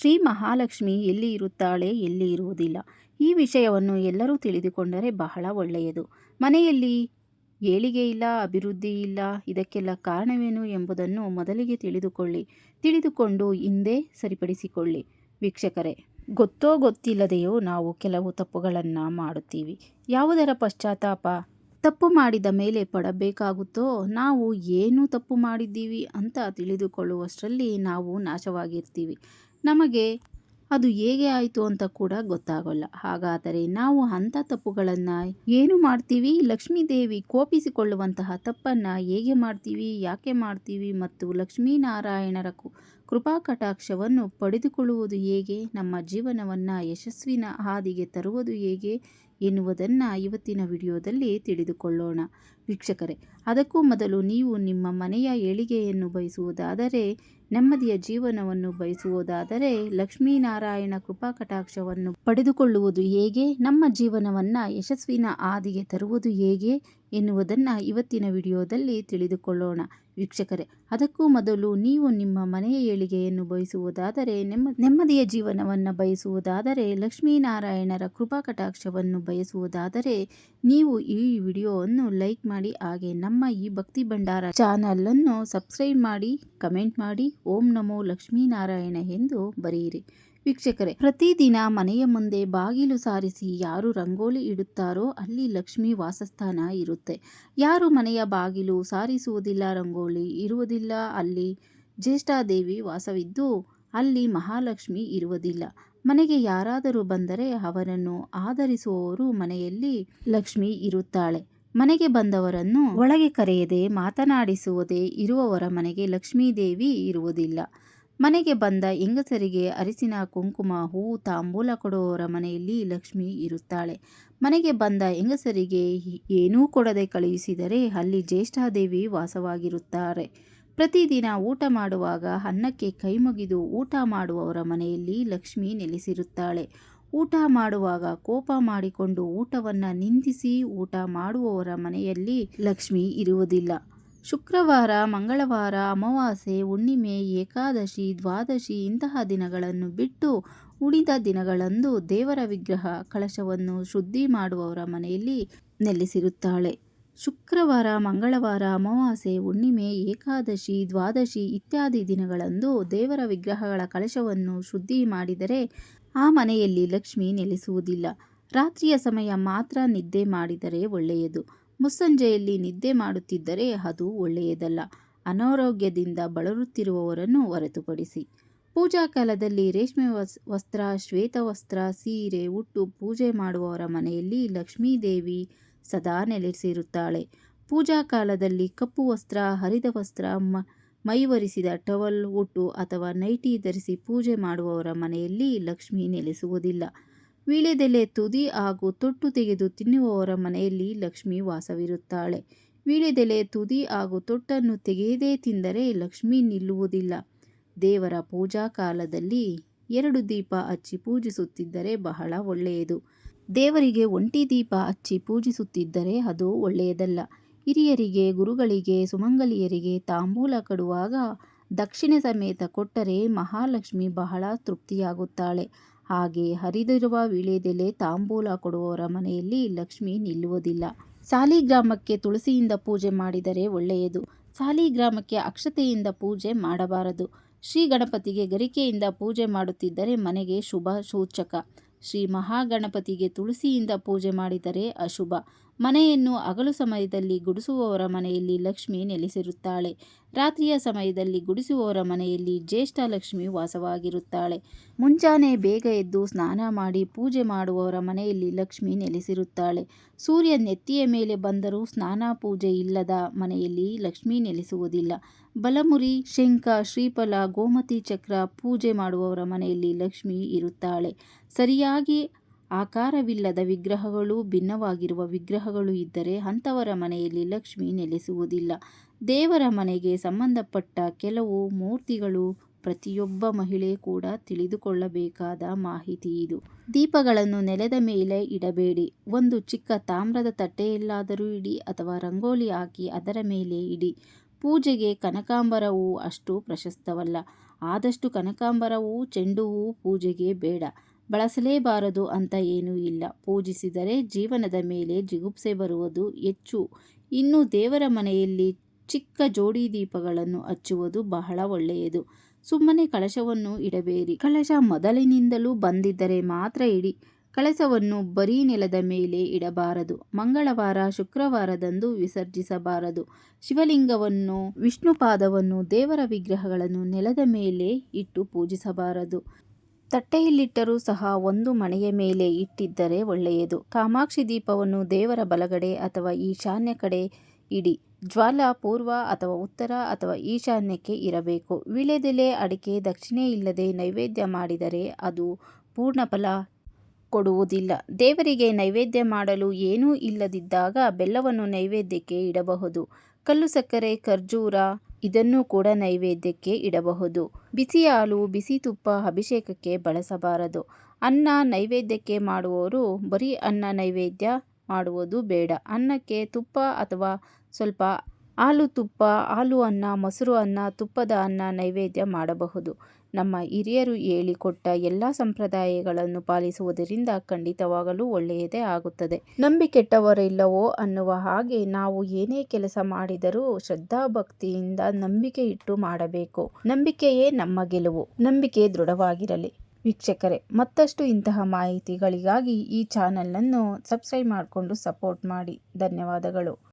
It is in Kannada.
ಶ್ರೀ ಮಹಾಲಕ್ಷ್ಮಿ ಎಲ್ಲಿ ಇರುತ್ತಾಳೆ, ಎಲ್ಲಿ ಇರುವುದಿಲ್ಲ. ಈ ವಿಷಯವನ್ನು ಎಲ್ಲರೂ ತಿಳಿದುಕೊಂಡರೆ ಬಹಳ ಒಳ್ಳೆಯದು. ಮನೆಯಲ್ಲಿ ಏಳಿಗೆ ಇಲ್ಲ, ಅಭಿವೃದ್ಧಿ ಇಲ್ಲ. ಇದಕ್ಕೆಲ್ಲ ಕಾರಣವೇನು ಎಂಬುದನ್ನು ಮೊದಲಿಗೆ ತಿಳಿದುಕೊಂಡು ಹಿಂದೆ ಸರಿಪಡಿಸಿಕೊಳ್ಳಿ. ವೀಕ್ಷಕರೇ, ಗೊತ್ತೋ ಗೊತ್ತಿಲ್ಲದೆಯೋ ನಾವು ಕೆಲವು ತಪ್ಪುಗಳನ್ನು ಮಾಡುತ್ತೀವಿ. ಯಾವುದರ ಪಶ್ಚಾತ್ತಾಪ? ತಪ್ಪು ಮಾಡಿದ ಮೇಲೆ ಪಡಬೇಕಾಗುತ್ತೋ? ನಾವು ಏನು ತಪ್ಪು ಮಾಡಿದ್ದೀವಿ ಅಂತ ತಿಳಿದುಕೊಳ್ಳುವಷ್ಟರಲ್ಲಿ ನಾವು ನಾಶವಾಗಿರ್ತೀವಿ. ನಮಗೆ ಅದು ಹೇಗೆ ಆಯಿತು ಅಂತ ಕೂಡ ಗೊತ್ತಾಗೋಲ್ಲ. ಹಾಗಾದರೆ ನಾವು ಅಂಥ ತಪ್ಪುಗಳನ್ನು ಏನು ಮಾಡ್ತೀವಿ? ಲಕ್ಷ್ಮೀದೇವಿ ಕೋಪಿಸಿಕೊಳ್ಳುವಂತಹ ತಪ್ಪನ್ನು ಹೇಗೆ ಮಾಡ್ತೀವಿ, ಯಾಕೆ ಮಾಡ್ತೀವಿ ಮತ್ತು ಲಕ್ಷ್ಮೀನಾರಾಯಣರ ಕೃಪಾ ಕಟಾಕ್ಷವನ್ನು ಪಡೆದುಕೊಳ್ಳುವುದು ಹೇಗೆ, ನಮ್ಮ ಜೀವನವನ್ನು ಯಶಸ್ವಿನ ಹಾದಿಗೆ ತರುವುದು ಹೇಗೆ ಎನ್ನುವುದನ್ನು ಇವತ್ತಿನ ವಿಡಿಯೋದಲ್ಲಿ ತಿಳಿದುಕೊಳ್ಳೋಣ. ವೀಕ್ಷಕರೇ, ಅದಕ್ಕೂ ಮೊದಲು ನೀವು ನಿಮ್ಮ ಮನೆಯ ಏಳಿಗೆಯನ್ನು ಬಯಸುವುದಾದರೆ, ನೆಮ್ಮದಿಯ ಜೀವನವನ್ನು ಬಯಸುವುದಾದರೆ, ಲಕ್ಷ್ಮೀನಾರಾಯಣ ಕೃಪಾ ಕಟಾಕ್ಷವನ್ನು ಪಡೆದುಕೊಳ್ಳುವುದು ಹೇಗೆ, ನಮ್ಮ ಜೀವನವನ್ನು ಯಶಸ್ವಿನ ಹಾದಿಗೆ ತರುವುದು ಹೇಗೆ ಎನ್ನುವುದನ್ನು ಇವತ್ತಿನ ವಿಡಿಯೋದಲ್ಲಿ ತಿಳಿದುಕೊಳ್ಳೋಣ. ವೀಕ್ಷಕರೇ, ಅದಕ್ಕೂ ಮೊದಲು ನೀವು ನಿಮ್ಮ ಮನೆಯ ಏಳಿಗೆಯನ್ನು ಬಯಸುವುದಾದರೆ, ನೆಮ್ಮದಿಯ ಜೀವನವನ್ನು ಬಯಸುವುದಾದರೆ, ಲಕ್ಷ್ಮೀನಾರಾಯಣರ ಕೃಪಾ ಕಟಾಕ್ಷವನ್ನು ಬಯಸುವುದಾದರೆ ನೀವು ಈ ವಿಡಿಯೋವನ್ನು ಲೈಕ್ ಮಾಡಿ, ಹಾಗೆ ನಮ್ಮ ಈ ಭಕ್ತಿ ಭಂಡಾರ ಚಾನಲನ್ನು ಸಬ್ಸ್ಕ್ರೈಬ್ ಮಾಡಿ, ಕಮೆಂಟ್ ಮಾಡಿ, ಓಂ ನಮೋ ಲಕ್ಷ್ಮೀನಾರಾಯಣ ಎಂದು ಬರೆಯಿರಿ. ವೀಕ್ಷಕರೇ, ಪ್ರತಿದಿನ ಮನೆಯ ಮುಂದೆ ಬಾಗಿಲು ಸಾರಿಸಿ ಯಾರು ರಂಗೋಲಿ ಇಡುತ್ತಾರೋ ಅಲ್ಲಿ ಲಕ್ಷ್ಮಿ ವಾಸಸ್ಥಾನ ಇರುತ್ತೆ. ಯಾರು ಮನೆಯ ಬಾಗಿಲು ಸಾರಿಸುವುದಿಲ್ಲ, ರಂಗೋಲಿ ಇರುವುದಿಲ್ಲ, ಅಲ್ಲಿ ಜ್ಯೇಷ್ಠಾದೇವಿ ವಾಸವಿದ್ದು ಅಲ್ಲಿ ಮಹಾಲಕ್ಷ್ಮಿ ಇರುವುದಿಲ್ಲ. ಮನೆಗೆ ಯಾರಾದರೂ ಬಂದರೆ ಅವರನ್ನು ಆದರಿಸುವವರು ಮನೆಯಲ್ಲಿ ಲಕ್ಷ್ಮಿ ಇರುತ್ತಾಳೆ. ಮನೆಗೆ ಬಂದವರನ್ನು ಒಳಗೆ ಕರೆಯದೆ ಮಾತನಾಡಿಸುವುದೇ ಇರುವವರ ಮನೆಗೆ ಲಕ್ಷ್ಮೀದೇವಿ ಇರುವುದಿಲ್ಲ. ಮನೆಗೆ ಬಂದ ಹೆಂಗಸರಿಗೆ ಅರಿಸಿನ ಕುಂಕುಮ ಹೂವು ತಾಂಬೂಲ ಕೊಡುವವರ ಮನೆಯಲ್ಲಿ ಲಕ್ಷ್ಮಿ ಇರುತ್ತಾಳೆ. ಮನೆಗೆ ಬಂದ ಹೆಂಗಸರಿಗೆ ಏನೂ ಕೊಡದೆ ಕಳುಹಿಸಿದರೆ ಅಲ್ಲಿ ಜ್ಯೇಷ್ಠಾದೇವಿ ವಾಸವಾಗಿರುತ್ತಾರೆ. ಪ್ರತಿದಿನ ಊಟ ಮಾಡುವಾಗ ಅನ್ನಕ್ಕೆ ಕೈ ಮುಗಿದು ಊಟ ಮಾಡುವವರ ಮನೆಯಲ್ಲಿ ಲಕ್ಷ್ಮಿ ನೆಲೆಸಿರುತ್ತಾಳೆ. ಊಟ ಮಾಡುವಾಗ ಕೋಪ ಮಾಡಿಕೊಂಡು ಊಟವನ್ನು ನಿಂದಿಸಿ ಊಟ ಮಾಡುವವರ ಮನೆಯಲ್ಲಿ ಲಕ್ಷ್ಮಿ ಇರುವುದಿಲ್ಲ. ಶುಕ್ರವಾರ, ಮಂಗಳವಾರ, ಅಮಾವಾಸ್ಯೆ, ಹುಣ್ಣಿಮೆ, ಏಕಾದಶಿ, ದ್ವಾದಶಿ ಇಂತಹ ದಿನಗಳನ್ನು ಬಿಟ್ಟು ಉಳಿದ ದಿನಗಳಂದು ದೇವರ ವಿಗ್ರಹ ಕಳಶವನ್ನು ಶುದ್ಧಿ ಮಾಡುವವರ ಮನೆಯಲ್ಲಿ ನೆಲೆಸಿರುತ್ತಾಳೆ. ಶುಕ್ರವಾರ, ಮಂಗಳವಾರ, ಅಮಾವಾಸ್ಯೆ, ಹುಣ್ಣಿಮೆ, ಏಕಾದಶಿ, ದ್ವಾದಶಿ ಇತ್ಯಾದಿ ದಿನಗಳಂದು ದೇವರ ವಿಗ್ರಹಗಳ ಕಳಶವನ್ನು ಶುದ್ಧಿ ಮಾಡಿದರೆ ಆ ಮನೆಯಲ್ಲಿ ಲಕ್ಷ್ಮಿ ನೆಲೆಸುವುದಿಲ್ಲ. ರಾತ್ರಿಯ ಸಮಯ ಮಾತ್ರ ನಿದ್ದೆ ಮಾಡಿದರೆ ಒಳ್ಳೆಯದು. ಮುಸ್ಸಂಜೆಯಲ್ಲಿ ನಿದ್ದೆ ಮಾಡುತ್ತಿದ್ದರೆ ಅದು ಒಳ್ಳೆಯದಲ್ಲ, ಅನಾರೋಗ್ಯದಿಂದ ಬಳಲುತ್ತಿರುವವರನ್ನು ಹೊರತುಪಡಿಸಿ. ಪೂಜಾ ಕಾಲದಲ್ಲಿ ರೇಷ್ಮೆ ವಸ್ತ್ರ, ಶ್ವೇತ ವಸ್ತ್ರ, ಸೀರೆ ಉಟ್ಟು ಪೂಜೆ ಮಾಡುವವರ ಮನೆಯಲ್ಲಿ ಲಕ್ಷ್ಮೀದೇವಿ ಸದಾ ನೆಲೆಸಿರುತ್ತಾಳೆ. ಪೂಜಾ ಕಾಲದಲ್ಲಿ ಕಪ್ಪು ವಸ್ತ್ರ, ಹರಿದ ವಸ್ತ್ರ, ಮೈವರಿಸಿದ ಟವಲ್ ಉಟ್ಟು ಅಥವಾ ನೈಟಿ ಧರಿಸಿ ಪೂಜೆ ಮಾಡುವವರ ಮನೆಯಲ್ಲಿ ಲಕ್ಷ್ಮಿ ನೆಲೆಸುವುದಿಲ್ಲ. ವೀಳ್ಯದೆಲೆ ತುದಿ ಹಾಗೂ ತೊಟ್ಟು ತೆಗೆದು ತಿನ್ನುವವರ ಮನೆಯಲ್ಲಿ ಲಕ್ಷ್ಮಿ ವಾಸವಿರುತ್ತಾಳೆ. ವೀಳ್ಯದೆಲೆ ತುದಿ ಹಾಗೂ ತೊಟ್ಟನ್ನು ತೆಗೆಯದೇ ತಿಂದರೆ ಲಕ್ಷ್ಮಿ ನಿಲ್ಲುವುದಿಲ್ಲ. ದೇವರ ಪೂಜಾ ಕಾಲದಲ್ಲಿ 2 ದೀಪ ಹಚ್ಚಿ ಪೂಜಿಸುತ್ತಿದ್ದರೆ ಬಹಳ ಒಳ್ಳೆಯದು. ದೇವರಿಗೆ ಒಂಟಿ ದೀಪ ಹಚ್ಚಿ ಪೂಜಿಸುತ್ತಿದ್ದರೆ ಅದು ಒಳ್ಳೆಯದಲ್ಲ. ಹಿರಿಯರಿಗೆ, ಗುರುಗಳಿಗೆ, ಸುಮಂಗಲಿಯರಿಗೆ ತಾಂಬೂಲ ಕೊಡುವಾಗ ದಕ್ಷಿಣೆ ಸಮೇತ ಕೊಟ್ಟರೆ ಮಹಾಲಕ್ಷ್ಮಿ ಬಹಳ ತೃಪ್ತಿಯಾಗುತ್ತಾಳೆ. ಹಾಗೆ ಹರಿದಿರುವ ವೀಳ್ಯದೆಲೆ ತಾಂಬೂಲ ಕೊಡುವವರ ಮನೆಯಲ್ಲಿ ಲಕ್ಷ್ಮಿ ನಿಲ್ಲುವುದಿಲ್ಲ. ಸಾಲಿಗ್ರಾಮಕ್ಕೆ ತುಳಸಿಯಿಂದ ಪೂಜೆ ಮಾಡಿದರೆ ಒಳ್ಳೆಯದು. ಸಾಲಿಗ್ರಾಮಕ್ಕೆ ಅಕ್ಷತೆಯಿಂದ ಪೂಜೆ ಮಾಡಬಾರದು. ಶ್ರೀ ಗಣಪತಿಗೆ ಗರಿಕೆಯಿಂದ ಪೂಜೆ ಮಾಡುತ್ತಿದ್ದರೆ ಮನೆಗೆ ಶುಭ ಸೂಚಕ. ಶ್ರೀ ಮಹಾಗಣಪತಿಗೆ ತುಳಸಿಯಿಂದ ಪೂಜೆ ಮಾಡಿದರೆ ಅಶುಭ. ಮನೆಯನ್ನು ಹಗಲು ಸಮಯದಲ್ಲಿ ಗುಡಿಸುವವರ ಮನೆಯಲ್ಲಿ ಲಕ್ಷ್ಮಿ ನೆಲೆಸಿರುತ್ತಾಳೆ. ರಾತ್ರಿಯ ಸಮಯದಲ್ಲಿ ಗುಡಿಸುವವರ ಮನೆಯಲ್ಲಿ ಜ್ಯೇಷ್ಠ ಲಕ್ಷ್ಮಿ ವಾಸವಾಗಿರುತ್ತಾಳೆ. ಮುಂಜಾನೆ ಬೇಗ ಎದ್ದು ಸ್ನಾನ ಮಾಡಿ ಪೂಜೆ ಮಾಡುವವರ ಮನೆಯಲ್ಲಿ ಲಕ್ಷ್ಮಿ ನೆಲೆಸಿರುತ್ತಾಳೆ. ಸೂರ್ಯ ನೆತ್ತಿಯ ಮೇಲೆ ಬಂದರೂ ಸ್ನಾನ ಪೂಜೆ ಇಲ್ಲದ ಮನೆಯಲ್ಲಿ ಲಕ್ಷ್ಮಿ ನೆಲೆಸುವುದಿಲ್ಲ. ಬಲಮುರಿ, ಶಂಖ, ಶ್ರೀಫಲ, ಗೋಮತಿ ಚಕ್ರ ಪೂಜೆ ಮಾಡುವವರ ಮನೆಯಲ್ಲಿ ಲಕ್ಷ್ಮಿ ಇರುತ್ತಾಳೆ. ಸರಿಯಾಗಿ ಆಕಾರವಿಲ್ಲದ ವಿಗ್ರಹಗಳು, ಭಿನ್ನವಾಗಿರುವ ವಿಗ್ರಹಗಳು ಇದ್ದರೆ ಅಂಥವರ ಮನೆಯಲ್ಲಿ ಲಕ್ಷ್ಮಿ ನೆಲೆಸುವುದಿಲ್ಲ. ದೇವರ ಮನೆಗೆ ಸಂಬಂಧಪಟ್ಟ ಕೆಲವು ಮೂರ್ತಿಗಳು ಪ್ರತಿಯೊಬ್ಬ ಮಹಿಳೆ ಕೂಡ ತಿಳಿದುಕೊಳ್ಳಬೇಕಾದ ಮಾಹಿತಿ ಇದು. ದೀಪಗಳನ್ನು ನೆಲದ ಮೇಲೆ ಇಡಬೇಡಿ. ಒಂದು ಚಿಕ್ಕ ತಾಮ್ರದ ತಟ್ಟೆಯಲ್ಲಾದರೂ ಇಡಿ ಅಥವಾ ರಂಗೋಲಿ ಹಾಕಿ ಅದರ ಮೇಲೆ ಇಡಿ. ಪೂಜೆಗೆ ಕನಕಾಂಬರ ಹೂವು ಅಷ್ಟು ಪ್ರಶಸ್ತವಲ್ಲ. ಆದಷ್ಟು ಕನಕಾಂಬರ ಹೂವು, ಚೆಂಡು ಹೂವು ಪೂಜೆಗೆ ಬೇಡ. ಬಳಸಲೇಬಾರದು ಅಂತ ಏನೂ ಇಲ್ಲ. ಪೂಜಿಸಿದರೆ ಜೀವನದ ಮೇಲೆ ಜಿಗುಪ್ಸೆ ಬರುವುದು ಹೆಚ್ಚು. ಇನ್ನು ದೇವರ ಮನೆಯಲ್ಲಿ ಚಿಕ್ಕ ಜೋಡಿ ದೀಪಗಳನ್ನು ಹಚ್ಚುವುದು ಬಹಳ ಒಳ್ಳೆಯದು. ಸುಮ್ಮನೆ ಕಳಶವನ್ನು ಇಡಬೇಡಿ. ಕಳಶ ಮೊದಲಿನಿಂದಲೂ ಬಂದಿದ್ದರೆ ಮಾತ್ರ ಇಡಿ. ಕಳಶವನ್ನು ಬರೀ ನೆಲದ ಮೇಲೆ ಇಡಬಾರದು. ಮಂಗಳವಾರ, ಶುಕ್ರವಾರದಂದು ವಿಸರ್ಜಿಸಬಾರದು. ಶಿವಲಿಂಗವನ್ನು, ವಿಷ್ಣುಪಾದವನ್ನು, ದೇವರ ವಿಗ್ರಹಗಳನ್ನು ನೆಲದ ಮೇಲೆ ಇಟ್ಟು ಪೂಜಿಸಬಾರದು. ತಟ್ಟೆಯಲ್ಲಿಟ್ಟರೂ ಸಹ ಒಂದು ಮಣೆಯ ಮೇಲೆ ಇಟ್ಟಿದ್ದರೆ ಒಳ್ಳೆಯದು. ಕಾಮಾಕ್ಷಿ ದೀಪವನ್ನು ದೇವರ ಬಲಗಡೆ ಅಥವಾ ಈಶಾನ್ಯ ಕಡೆ ಇಡಿ. ಜ್ವಾಲ ಪೂರ್ವ ಅಥವಾ ಉತ್ತರ ಅಥವಾ ಈಶಾನ್ಯಕ್ಕೆ ಇರಬೇಕು. ವೀಳ್ಯದೆಲೆ, ಅಡಿಕೆ, ದಕ್ಷಿಣೆ ಇಲ್ಲದೆ ನೈವೇದ್ಯ ಮಾಡಿದರೆ ಅದು ಪೂರ್ಣ ಫಲ ಕೊಡುವುದಿಲ್ಲ. ದೇವರಿಗೆ ನೈವೇದ್ಯ ಮಾಡಲು ಏನೂ ಇಲ್ಲದಿದ್ದಾಗ ಬೆಲ್ಲವನ್ನು ನೈವೇದ್ಯಕ್ಕೆ ಇಡಬಹುದು. ಕಲ್ಲು ಸಕ್ಕರೆ, ಖರ್ಜೂರ ಇದನ್ನು ಕೂಡ ನೈವೇದ್ಯಕ್ಕೆ ಇಡಬಹುದು. ಬಿಸಿ ಹಾಲು, ಬಿಸಿ ತುಪ್ಪ ಅಭಿಷೇಕಕ್ಕೆ ಬಳಸಬಾರದು. ಅನ್ನ ನೈವೇದ್ಯಕ್ಕೆ ಮಾಡುವವರು ಬರೀ ಅನ್ನ ನೈವೇದ್ಯ ಮಾಡುವುದು ಬೇಡ. ಅನ್ನಕ್ಕೆ ತುಪ್ಪ ಅಥವಾ ಸ್ವಲ್ಪ ಹಾಲು ತುಪ್ಪ, ಹಾಲು ಅನ್ನ, ಮೊಸರು ಅನ್ನ, ತುಪ್ಪದ ಅನ್ನ ನೈವೇದ್ಯ ಮಾಡಬಹುದು. ನಮ್ಮ ಹಿರಿಯರು ಹೇಳಿಕೊಟ್ಟ ಎಲ್ಲ ಸಂಪ್ರದಾಯಗಳನ್ನು ಪಾಲಿಸುವುದರಿಂದ ಖಂಡಿತವಾಗಲೂ ಒಳ್ಳೆಯದೇ ಆಗುತ್ತದೆ. ನಂಬಿಕೆಟ್ಟವರಿಲ್ಲವೋ ಅನ್ನುವ ಹಾಗೆ ನಾವು ಏನೇ ಕೆಲಸ ಮಾಡಿದರೂ ಶ್ರದ್ಧಾಭಕ್ತಿಯಿಂದ ನಂಬಿಕೆ ಇಟ್ಟು ಮಾಡಬೇಕು. ನಂಬಿಕೆಯೇ ನಮ್ಮ ಗೆಲುವು. ನಂಬಿಕೆ ದೃಢವಾಗಿರಲಿ. ವೀಕ್ಷಕರೇ, ಮತ್ತಷ್ಟು ಇಂತಹ ಮಾಹಿತಿಗಳಿಗಾಗಿ ಈ ಚಾನಲನ್ನು ಸಬ್ಸ್ಕ್ರೈಬ್ ಮಾಡಿಕೊಂಡು ಸಪೋರ್ಟ್ ಮಾಡಿ. ಧನ್ಯವಾದಗಳು.